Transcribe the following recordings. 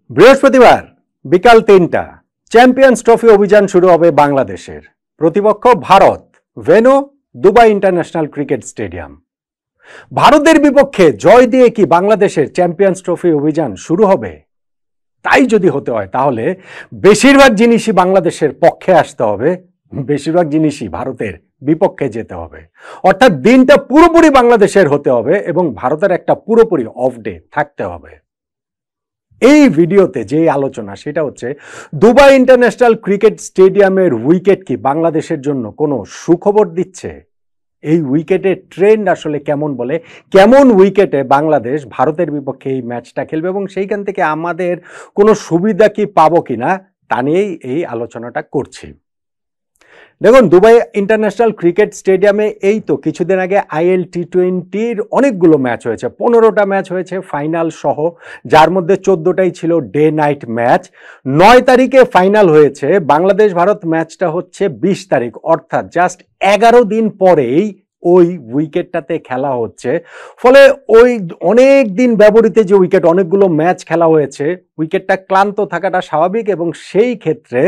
বৃহস্পতিবার বিকাল ৩টা চ্যাম্পিয়ন্স ট্রফি অভিযান শুরু হবে বাংলাদেশের। প্রতিপক্ষ Bharat, venue Dubai international cricket stadium. ভারতের বিপক্ষে জয় দিয়ে কি বাংলাদেশের চ্যাম্পিয়ন্স ট্রফি অভিযান শুরু হবে? তাই যদি হতে হয় তাহলে বেশিরভাগ জিনিসই বাংলাদেশের পক্ষে আসতে হবে, বেশিরভাগ জিনিসই ভারতের বিপক্ষে যেতে হবে। অর্থাৎ দিনটা পুরোপুরি বাংলাদেশের হতে হবে এবং ভারতের একটা পুরোপুরি অফ ডে থাকতে হবে। এই ভিডিওতে যে আলোচনা সেটা হচ্ছে দুবাই ইন্টারন্যাশনাল ক্রিকেট স্টেডিয়ামের উইকেট কি বাংলাদেশের জন্য কোনো সুখবর দিচ্ছে? এই উইকেটের ট্রেন্ড আসলে কেমন বলে, কেমন উইকেটে বাংলাদেশ ভারতের বিপক্ষে এই ম্যাচটা খেলবে এবং সেইখান থেকে আমাদের কোনো সুবিধা কি পাবো কিনা তা নিয়েই এই আলোচনাটা করছি। দেখুন, দুবাই ইন্টারন্যাশনাল ক্রিকেট স্টেডিয়ামে এই তো কিছুদিন আগে IL T20-র অনেকগুলো ম্যাচ হয়েছে, 15টা ম্যাচ হয়েছে ফাইনাল সহ, যার মধ্যে 14টাই ছিল ডে নাইট ম্যাচ। 9 তারিখে ফাইনাল হয়েছে, বাংলাদেশ ভারত ম্যাচটা হচ্ছে 20 তারিখ, অর্থাৎ জাস্ট 11 দিন পরেই ওই উইকেটটাতে খেলা হচ্ছে। ফলে ওই অনেক দিন ব্যবহৃত যে উইকেট, অনেকগুলো ম্যাচ খেলা হয়েছে, উইকেটটা ক্লান্ত থাকাটা স্বাভাবিক এবং সেই ক্ষেত্রে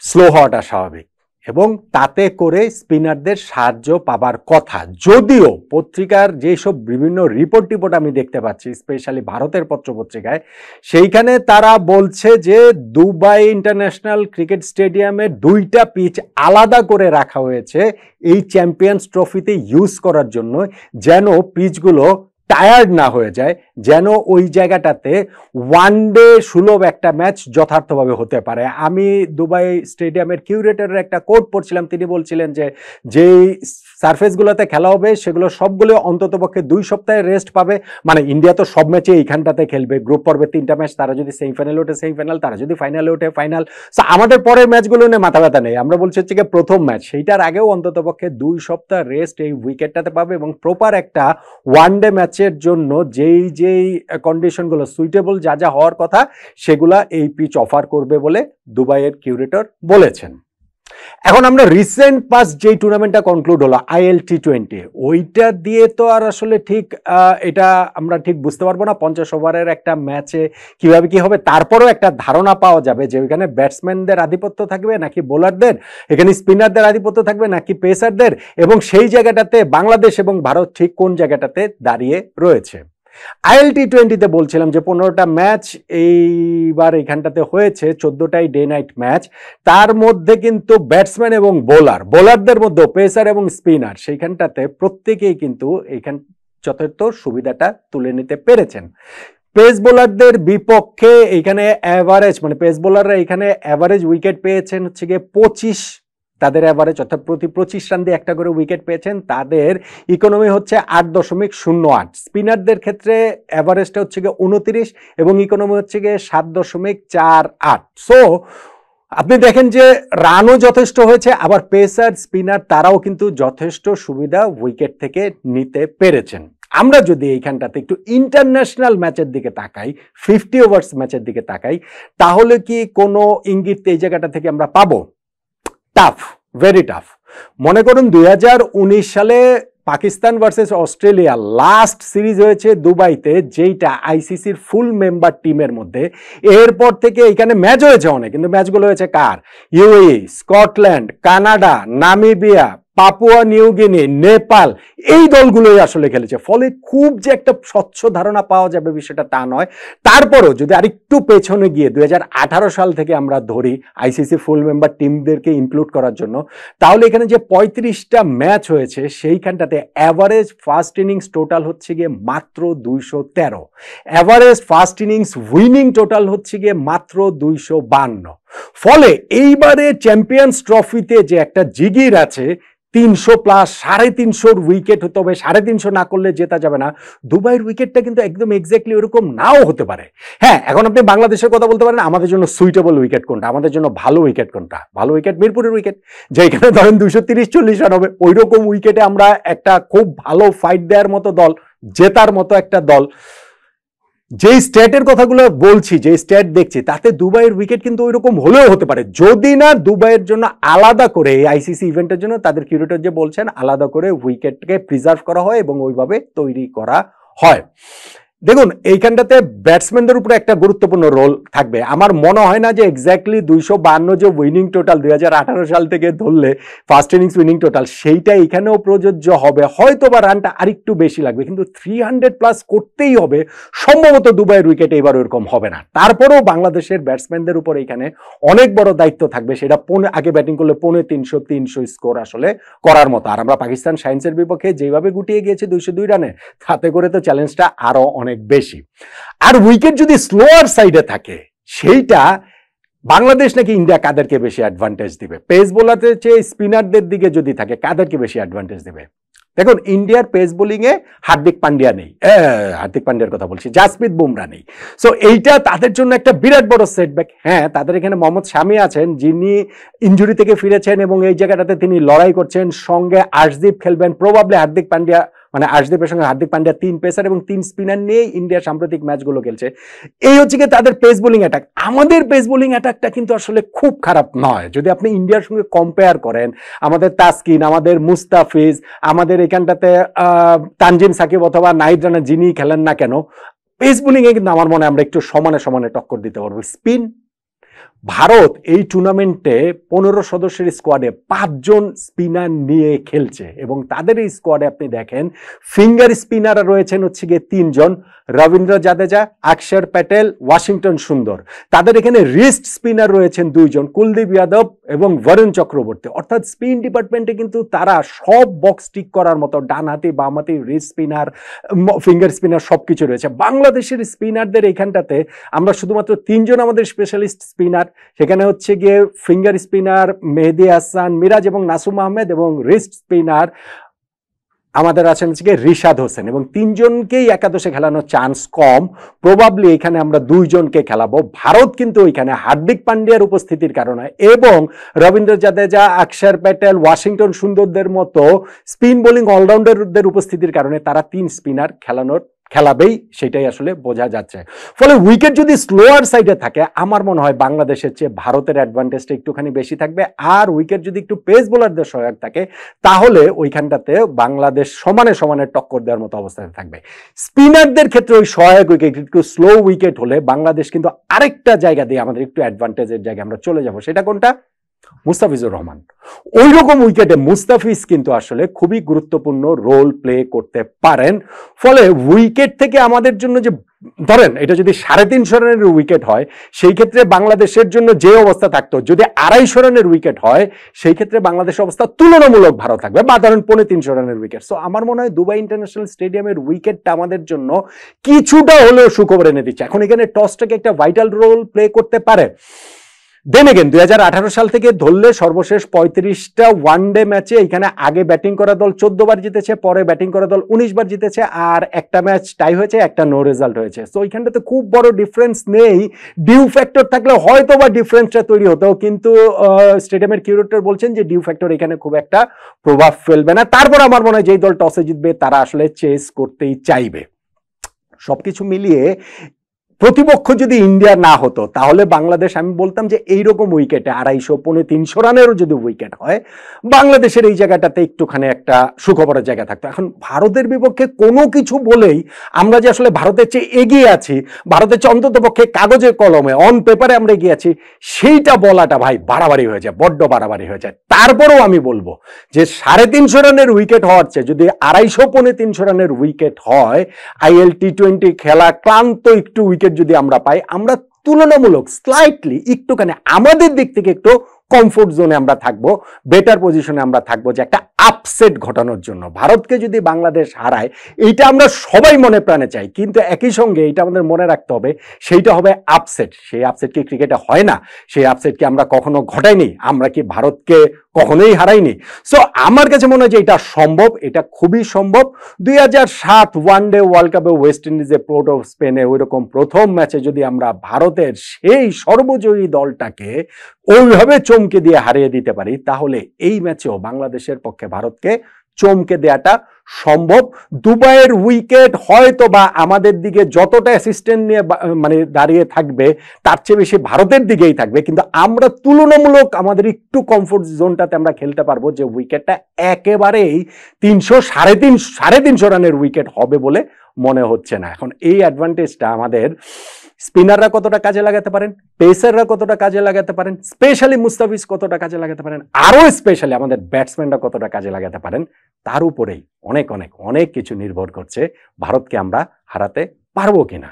স্লো হওয়াটা স্বাভাবিক এবং তাতে করে স্পিনারদের সাহায্য পাবার কথা। যদিও পত্রিকার যেসব বিভিন্ন রিপোর্ট আমি দেখতে পাচ্ছি, স্পেশালি ভারতের পত্রপত্রিকায়, সেইখানে তারা বলছে যে দুবাই ইন্টারন্যাশনাল ক্রিকেট স্টেডিয়ামের 2টা পিচ আলাদা করে রাখা হয়েছে এই চ্যাম্পিয়ন্স ট্রফিতে ইউজ করার জন্য, যেন পিচগুলো টায়ার্ড না হয়ে যায়, যেন ওই জায়গাটাতে ওয়ানডে সুলভ একটা ম্যাচ যথার্থভাবে হতে পারে। আমি দুবাই স্টেডিয়ামের কিউরেটরের একটা কোট পড়ছিলাম, তিনি বলছিলেন যে যেই সারফেসগুলোতে খেলা হবে সেগুলো সবগুলো অন্ততপক্ষে 2 সপ্তাহে রেস্ট পাবে। মানে ইন্ডিয়া তো সব ম্যাচে এইখানটাতে খেলবে, গ্রুপ পর্বে 3টা ম্যাচ, তারা যদি সেমিফাইনালে ওঠে সেমিফাইনাল, তারা যদি ফাইনালে ওঠে ফাইনাল। সো আমাদের পরের ম্যাচগুলো নিয়ে মাথা ব্যথা নেই, আমরা বলছি হচ্ছে গিয়ে প্রথম ম্যাচ, সেইটার আগেও অন্ততপক্ষে 2 সপ্তাহ রেস্ট এই উইকেটটাতে পাবে এবং প্রপার একটা ওয়ানডে ম্যাচের জন্য যেই কন্ডিশনগুলো সুইটেবল যা যা হওয়ার কথা সেগুলা এই পিচ অফার করবে বলে দুবাইয়ের কিউরেটর বলেছেন। এখন আমরা রিসেন্ট পাস যেই টুর্নামেন্টটা কনক্লুড হলো IL T20, ওইটা দিয়ে তো আর আসলে ঠিক এটা আমরা ঠিক বুঝতে পারবো না 50 ওভারের একটা ম্যাচে কিভাবে কি হবে। তারপরেও একটা ধারণা পাওয়া যাবে যে ওইখানে ব্যাটসম্যানদের আধিপত্য থাকবে নাকি বোলারদের, এখানে স্পিনারদের আধিপত্য থাকবে নাকি পেসারদের, এবং সেই জায়গাটাতে বাংলাদেশ এবং ভারত ঠিক কোন জায়গাটাতে দাঁড়িয়ে রয়েছে। IL T20-তে বলছিলাম যে 15টা ম্যাচ এইবার এখানটাতে হয়েছে, 14টাই ডে নাইট ম্যাচ। তার মধ্যে কিন্তু ব্যাটসম্যান এবং বোলারদের মধ্যে পেসার এবং স্পিনার সেইখানটাতে প্রত্যেকেই কিন্তু এইখান যথার্থ সুবিধাটা তুলে নিতে পেরেছেন। পেস বোলারদের বিপক্ষে এইখানে অ্যাভারেজ, মানে পেস বোলাররা এখানে অ্যাভারেজ উইকেট পেয়েছেন হচ্ছে গিয়ে 25, তাদের অ্যাভারেজ অর্থাৎ প্রতি 25 রান দিয়ে একটা করে উইকেট পেয়েছেন। তাদের ইকোনমি হচ্ছে 8.08। স্পিনারদের ক্ষেত্রে অ্যাভারেজটা হচ্ছে গিয়ে 29 এবং ইকোনমি হচ্ছে গিয়ে 7.48। সো আপনি দেখেন যে রানও যথেষ্ট হয়েছে, আবার পেসার স্পিনার তারাও কিন্তু যথেষ্ট সুবিধা উইকেট থেকে নিতে পেরেছেন। আমরা যদি এইখানটাতে একটু ইন্টারন্যাশনাল ম্যাচের দিকে তাকাই, 50 ওভার্স ম্যাচের দিকে তাকাই, তাহলে কি কোনো ইঙ্গিত এই জায়গাটা থেকে আমরা পাবো? Tough, very tough. মনে করুন 2019 সালে Pakistan versus Australia last series হয়েছে দুবাইতে, যেইটা ICCর ফুল মেম্বার টিমের মধ্যে। এরপর থেকে এখানে ম্যাচ হয়েছে অনেক, কিন্তু ম্যাচগুলো হয়েছে কার? UAE, Scotland, Canada, Namibia, Papua New Guinea, Nepal, এই দলগুলোই আসলে খেলেছে। ফলে খুব যে একটা স্বচ্ছ ধারণা পাওয়া যাবে বিষয়টা তা নয়। তারপরও যদি আরেকটু পেছনে গিয়ে 2018 সাল থেকে আমরা ধরি ICC ফুল মেম্বার টিমদেরকে ইনক্লুড করার জন্য, তাহলে এখানে যে 35টা ম্যাচ হয়েছে সেইখানটাতে অ্যাভারেজ ফার্স্ট ইনিংস টোটাল হচ্ছে গিয়ে মাত্র 213, average first innings winning total হচ্ছে গিয়ে মাত্র 252। ফলে এইবারে চ্যাম্পিয়ন্স ট্রফিতে যে একটা জিগির আছে 300 প্লাস, 350 উইকেট হতে হবে, 350 না করলে জেতা যাবে না। দুবাইয়ের উইকেটটা কিন্তু একদম এক্স্যাক্টলি ওরকম নাও হতে পারে। হ্যাঁ, এখন আপনি বাংলাদেশের কথা বলতে পারেন আমাদের জন্য সুইটেবল উইকেট কোনটা, আমাদের জন্য ভালো উইকেট কোনটা। ভালো উইকেট মিরপুরের উইকেট, যেখানে ধরেন 230-40 রান হবে, ওই রকম উইকেটে আমরা একটা খুব ভালো ফাইট দেওয়ার মতো দল, জেতার মতো একটা দল। যেই স্ট্যাটের কথাগুলো বলছি, যে স্ট্যাট দেখছি, তাতে দুবাইয়ের উইকেট কিন্তু ওই রকম হলেও হতে পারে, যদি না দুবাইয়ের জন্য আলাদা করে এই ICC ইভেন্টের জন্য তাদের কিউরেটর যে বলছেন আলাদা করে উইকেটকে প্রিজার্ভ করা হয় এবং ওইভাবে তৈরি করা হয়। দেখুন এইখানটাতে ব্যাটসম্যানদের উপরে একটা গুরুত্বপূর্ণ রোল থাকবে। আমার মনে হয় না যে এক্স্যাক্টলি 252 যে উইনিং টোটাল 2018 সাল থেকে ধরলে ফার্স্ট ইনিংস উইনিং টোটাল সেইটা এখানেও প্রযোজ্য হবে, হয়তো বা রানটা আরেকটু বেশি লাগবে, কিন্তু 300 প্লাস করতেই হবে। সম্ভবত দুবাইয়ের উইকেটে এবার ওরকম হবে না। তারপরেও বাংলাদেশের ব্যাটসম্যানদের উপর এখানে অনেক বড় দায়িত্ব থাকবে, সেটা আগে ব্যাটিং করলে 300 স্কোর আসলে করার মতো। আর আমরা পাকিস্তান সায়েন্সের বিপক্ষে যেভাবে গুটিয়ে গিয়েছে 202 রানে, তাতে করে তো চ্যালেঞ্জটা আরো অনেক বেশি। আর উইকেট যদি স্লোয়ার সাইডে থাকে, সেইটা বাংলাদেশ নাকি ইন্ডিয়া কাদেরকে বেশি অ্যাডভান্টেজ দিবে? পেস বোলারদের চেয়ে স্পিনারদের দিকে যদি থাকে, কাদেরকে বেশি অ্যাডভান্টেজ দিবে? দেখুন ইন্ডিয়ার পেস বোলিং এ হার্দিক পান্ডিয়া নেই, হার্দিক পান্ডিয়ার কথা বলছি, জাসপ্রীত বুমরা নেই। সো এইটা তাদের জন্য একটা বিরাট বড় সেটব্যাক। হ্যাঁ, তাদের এখানে মোহাম্মদ শামি আছেন, যিনি ইনজুরি থেকে ফিরেছেন এবং এই জায়গাটাতে তিনি লড়াই করছেন। সঙ্গে আর্শদীপ খেলবেন, প্রবাবলি হার্দিক পান্ডিয়া মানে আর্শদীপের সঙ্গে হার্দিক পান্ডিয়া 3 পেসার এবং 3 স্পিনার নিয়ে ইন্ডিয়া সাম্প্রতিক ম্যাচগুলো খেলছে। এই হচ্ছে কি তাদের পেস বোলিং অ্যাটাক। আমাদের পেস বোলিং অ্যাটাকটা কিন্তু আসলে খুব খারাপ নয় যদি আপনি ইন্ডিয়ার সঙ্গে কম্পেয়ার করেন। আমাদের তাসকিন, আমাদের মুস্তাফিজ, আমাদের এখানটাতে তানজিম সাকিব অথবা নাহিদ রানা যিনি খেলেন না কেন, পেস বোলিং এ কিন্তু আমার মনে হয় আমরা একটু সমানে সমানে টক্কর দিতে পারবো। স্পিন, ভারত এই টুর্নামেন্টে 15 সদস্যের স্কোয়াডে 5 জন স্পিনার নিয়ে খেলছে এবং তাদের এই স্কোয়াডে আপনি দেখেন ফিঙ্গার স্পিনার রয়েছেন হচ্ছে গিয়ে 3 জন, রবীন্দ্র জাদেজা, অক্ষর প্যাটেল, ওয়াশিংটন সুন্দর। তাদের এখানে রিস্ট স্পিনার রয়েছেন 2 জন, কুলদীপ যাদব এবং বরুণ চক্রবর্তী। অর্থাৎ স্পিন ডিপার্টমেন্টে কিন্তু তারা সব বক্স টিক করার মতো ডানহাতি, বামহাতি, রিস্ট স্পিনার, ফিঙ্গার স্পিনার সবকিছু রয়েছে। বাংলাদেশের স্পিনারদের এখানটাতে আমরা শুধুমাত্র 3 জন আমাদের স্পেশালিস্ট স্পিনার, সেখানে হচ্ছে গিয়ে ফিঙ্গার স্পিনার মেহেদি হাসান, মিরাজ এবং নাসুম আহমেদ, এবং রিস্ট স্পিনার আমাদের আছেন হচ্ছে গিয়ে রিশাদ হোসেন, এবং 3 জনকেই একাদশে খেলানোর চান্স কম। প্রবাবলি এখানে আমরা 2 জনকে খেলাবো। ভারত কিন্তু এখানে হার্দিক পান্ডিয়ার উপস্থিতির কারণে এবং রবীন্দ্র জাদেজা, অক্ষর প্যাটেল, ওয়াশিংটন সুন্দরদের মতো স্পিন বোলিং অলরাউন্ডারদের উপস্থিতির কারণে তারা 3 স্পিনার খেলাবেই, সেটাই আসলে বোঝা যাচ্ছে। ফলে উইকেট যদি স্লোয়ার সাইডে থাকে, আমার মনে হয় বাংলাদেশের চেয়ে ভারতের অ্যাডভান্টেজটা একটুখানি বেশি থাকবে। আর উইকেট যদি একটু পেস বোলারদের সহায়ক থাকে, তাহলে ওইখানটাতে বাংলাদেশ সমানে সমানে টক্কর দেওয়ার মতো অবস্থায় থাকবে। স্পিনারদের ক্ষেত্রে ওই সহায়ক উইকেট, একটু স্লো উইকেট হলে বাংলাদেশ কিন্তু আরেকটা জায়গা দিয়ে আমাদের একটু অ্যাডভান্টেজের জায়গায় আমরা চলে যাব। সেটা কোনটা? মুস্তাফিজুর রহমান। ওই রকম উইকেটে মুস্তাফিজ কিন্তু আসলে খুবই গুরুত্বপূর্ণ রোল প্লে করতে পারেন। ফলে উইকেট থেকে আমাদের জন্য যে ধরেন এটা যদি 350 রানের উইকেট হয়, সেই ক্ষেত্রে বাংলাদেশের জন্য যে অবস্থা থাকতো, যদি 250 রানের উইকেট হয় সেই ক্ষেত্রে বাংলাদেশের অবস্থা তুলনামূলক ভালো থাকবে, বা ধরেন 350 রানের উইকেট। সো আমার মনে হয় দুবাই ইন্টারন্যাশনাল স্টেডিয়ামের উইকেটটা আমাদের জন্য কিছুটা হলেও সুখবর এনে দিচ্ছে। এখন এখানে টসটাকে একটা ভাইটাল রোল প্লে করতে পারে। দেন এগেন 2018 সাল থেকে ধরলে সর্বশেষ 35টা ওয়ানডে ম্যাচে এখানে আগে ব্যাটিং করা দল 14 বার জিতেছে, পরে ব্যাটিং করা দল 19 বার জিতেছে, আর একটা ম্যাচ টাই হয়েছে, একটা নো রেজাল্ট হয়েছে। সো এইখানটাতে খুব বড় ডিফারেন্স নেই। ডিউ ফ্যাক্টর থাকলে হয়তো বা ডিফারেন্সটা তৈরি হতো, কিন্তু স্টেডিয়ামের কিউরেটর বলছেন যে ডিউ ফ্যাক্টর এখানে খুব একটা প্রভাব ফেলবে না। তারপর আমার মনে হয় যেই দল টসে জিতবে তারা আসলে চেস করতেই চাইবে। সবকিছু মিলিয়ে প্রতিপক্ষ যদি ইন্ডিয়া না হতো, তাহলে বাংলাদেশ, আমি বলতাম যে এইরকম উইকেটে 250-300 রানেরও যদি উইকেট হয়, বাংলাদেশের এই জায়গাটাতে একটুখানি একটা সুখবরের জায়গা থাকতো। এখন ভারতের বিপক্ষে কোনো কিছু বলেই আমরা যে আসলে ভারতের চেয়ে এগিয়ে আছি, ভারতের চেয়ে অন্তত পক্ষে কাগজে কলমে অন পেপারে আমরা এগিয়ে আছি, সেইটা বলাটা ভাই বাড়াবাড়ি হয়ে যায়, বড্ড বাড়াবাড়ি হয়ে যায়। তারপরেও আমি বলবো যে 350 রানের উইকেট হওয়ার চেয়ে যদি 250-300 রানের উইকেট হয়, IL T20 খেলা ক্লান্ত একটু উইকেট যদি আমরা পাই, আমরা তুলনামূলক স্লাইটলি একটুখানি আমাদের দিক থেকে একটু কমফোর্ট জোনে আমরা থাকবো, বেটার পজিশনে আমরা থাকবো যে একটা আপসেট ঘটানোর জন্য। ভারতকে যদি বাংলাদেশ হারায়, এইটা আমরা সবাই মনে প্রাণে চাই, কিন্তু একই সঙ্গে এটা আমাদের মনে রাখতে হবে সেইটা হবে আপসেট। সেই আপসেট কি ক্রিকেটে হয় না? সেই আপসেট কি আমরা কখনো ঘটাইনি? আমরা কি ভারতকে কখনোই হারাইনি? সো আমার কাছে মনে হয় যে এটা সম্ভব, এটা খুবই সম্ভব। 2007 ওয়ানডে ওয়ার্ল্ড কাপে ওয়েস্ট ইন্ডিজে পোর্ট অফ স্পেনে ওইরকম প্রথম ম্যাচে যদি আমরা ভারতের সেই সর্বজয়ী দলটাকে ওইভাবে চমকে দিয়ে হারিয়ে দিতে পারি, তাহলে এই ম্যাচেও বাংলাদেশের পক্ষে ভারতকে চমকে দেওয়াটা সম্ভব। দুবাইয়ের উইকেট হয়তো বা আমাদের দিকে যতটা অ্যাসিস্ট্যান্ট নিয়ে মানে দাঁড়িয়ে থাকবে, তার চেয়ে বেশি ভারতের দিকেই থাকবে, কিন্তু আমরা তুলনামূলক আমাদের একটু কমফোর্ট জোনটাতে আমরা খেলতে পারবো, যে উইকেটটা একেবারেই 300-350 রানের উইকেট হবে বলে মনে হচ্ছে না। এখন এই অ্যাডভান্টেজটা আমাদের স্পিনাররা কতটা কাজে লাগাতে পারেন, পেসাররা কতটা কাজে লাগাতে পারেন, স্পেশালি মুস্তাফিজ কতটা কাজে লাগাতে পারেন, আরো স্পেশালি আমাদের ব্যাটসম্যানরা কতটা কাজে লাগাতে পারেন, তার উপরেই অনেক অনেক অনেক কিছু নির্ভর করছে ভারতকে আমরা হারাতে পারবো কিনা।